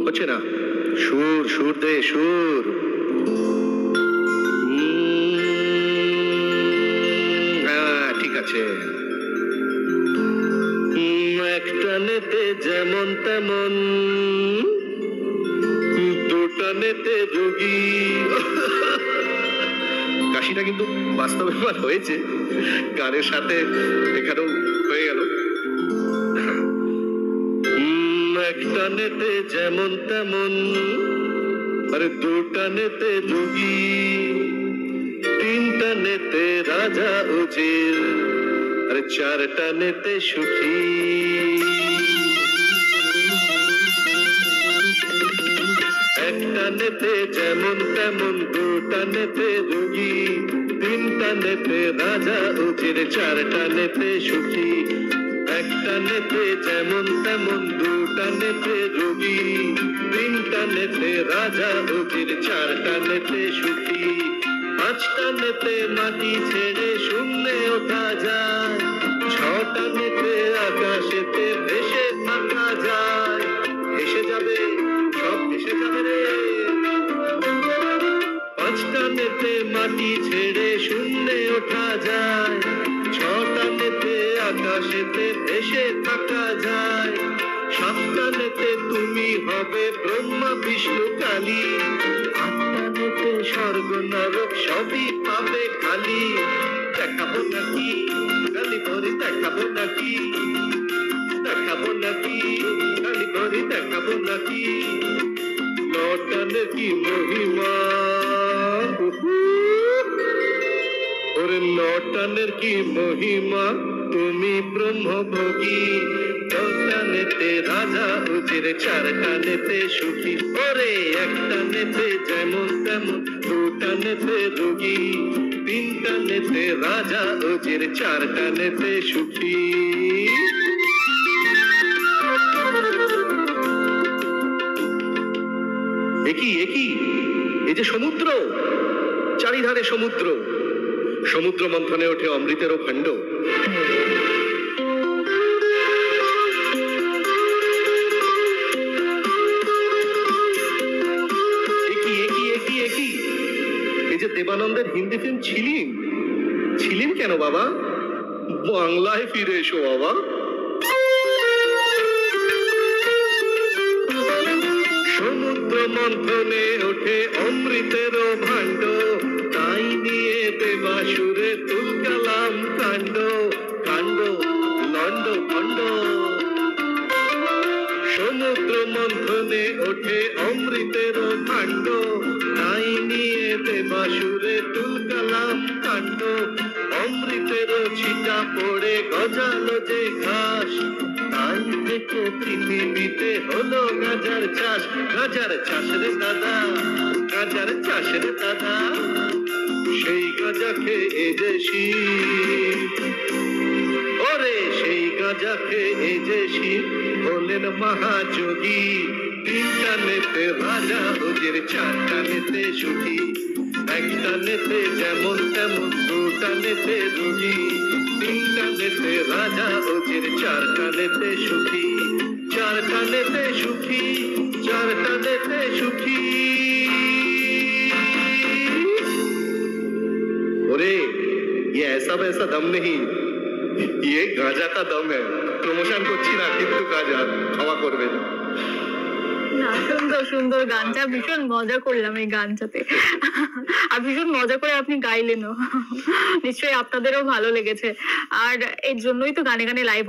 হচ্ছে না, সুর সুর দে, সুর। হ্যাঁ, ঠিক আছে। একটানেতে যেমন তেমন, দুটানেতে যোগী। কাশিটা কিন্তু বাস্তবে হয়েছে, গানের সাথে এখানেও হয়ে গেল। একটানেতে যেমন তেমন, আরে দুটানেতে যোগী, তিনটানেতে রাজা উজির, আরে চারটানেতে সুখী। একটানেতে যেমন তেমন, দুটানেতে যোগী, তিনটানেতে রাজা উজির, চারটানেতে সুখী। একটানেতে যেমন তেমন, দুটানেতে যোগী, তিনটানেতে রাজা উজির, চারটানেতে সুখী। পাঁচটানেতে মাটি ছেড়ে শূন্যে ওঠা যায়, ছটানেতে আকাশেতে ভেসে থাকা যায়। ভেসে যাবে, সব ভেসে যাবে রে। পাঁচটানেতে মাটি ছেড়ে শূন্যে ওঠা যায়, ছটানেতে আকাশেতে ভেসে থাকা যায়। সাতটানেতে তুমি হবে ব্রহ্মা বিষ্ণু কালী, আটটানেতে স্বর্গ নরক সবই পাবে খালি। দেখাবো নাকি কালী পরি, দেখাবো নাকি, দেখাবো নাকি কালী পরি, দেখাবো নাকি। নটানের কি মহিমা, ওরে নটানের কি মহিমা, তুমি ব্রহ্মভোগী। দশটানেতে রাজা উজির, চারটানেতে সুখী। ওরে একটানেতে যেমন তেমন, দুটানেতে যোগী, তিনটানেতে রাজা উজির, চারটানেতে সুখী। একই একই, এই যে সমুদ্র, চারিধারে সমুদ্র, সমুদ্র মন্থনে ওঠে অমৃতেরও খণ্ড। এই যে দেবানন্দের হিন্দি ফিল্ম ছিলিম, ছিলিম কেন বাবা, বাংলায় ফিরে এসো বাবা। সমুদ্র মন্থনে ওঠে অমৃতেরও ভাণ্ড, তাই নিয়ে দেবাসুরে তুলকালাম কাণ্ড, কাণ্ড লন্ড ভণ্ড। সমুদ্র মন্থনে ওঠে অমৃতেরও ভাণ্ড, তাই নিয়ে দেবাসুরে তুলকালাম কাণ্ড। অমৃতেরও ছিটা পড়ে গজালো যে ঘাস, তাই থেকে পৃথিবীতে হলো গাজার চাষ। গাজার চাষ রে দাদা, গাজার চাষ রে দাদা, সেই গাজা খেয়ে যে শিব, ওরে সেই গাজা খেয়ে যে শিব হলেন মহাযোগী। তিনটানেতে রাজা উজির, চারটানেতে সুখী। একটানেতে যেমন তেমন, দুটানেতে যোগী, তিনটানেতে রাজা উজির, চারটানেতে সুখী। চারটানেতে সুখী, চারটানেতে সুখী। ওরে ये ऐसा वैसा दम नहीं, ये गांजा का दम है। প্রমোশন করছি না কিন্তু গাঁজা, ক্ষমা করবেন। না, সুন্দর সুন্দর গানটা, ভীষণ মজা করলাম এই গানটাতে। আর ভীষণ মজা করে আপনি গাইলেনও। নিশ্চয়ই আপনাদেরও ভালো লেগেছে, আর এর জন্যই তো গানে গানে লাইভ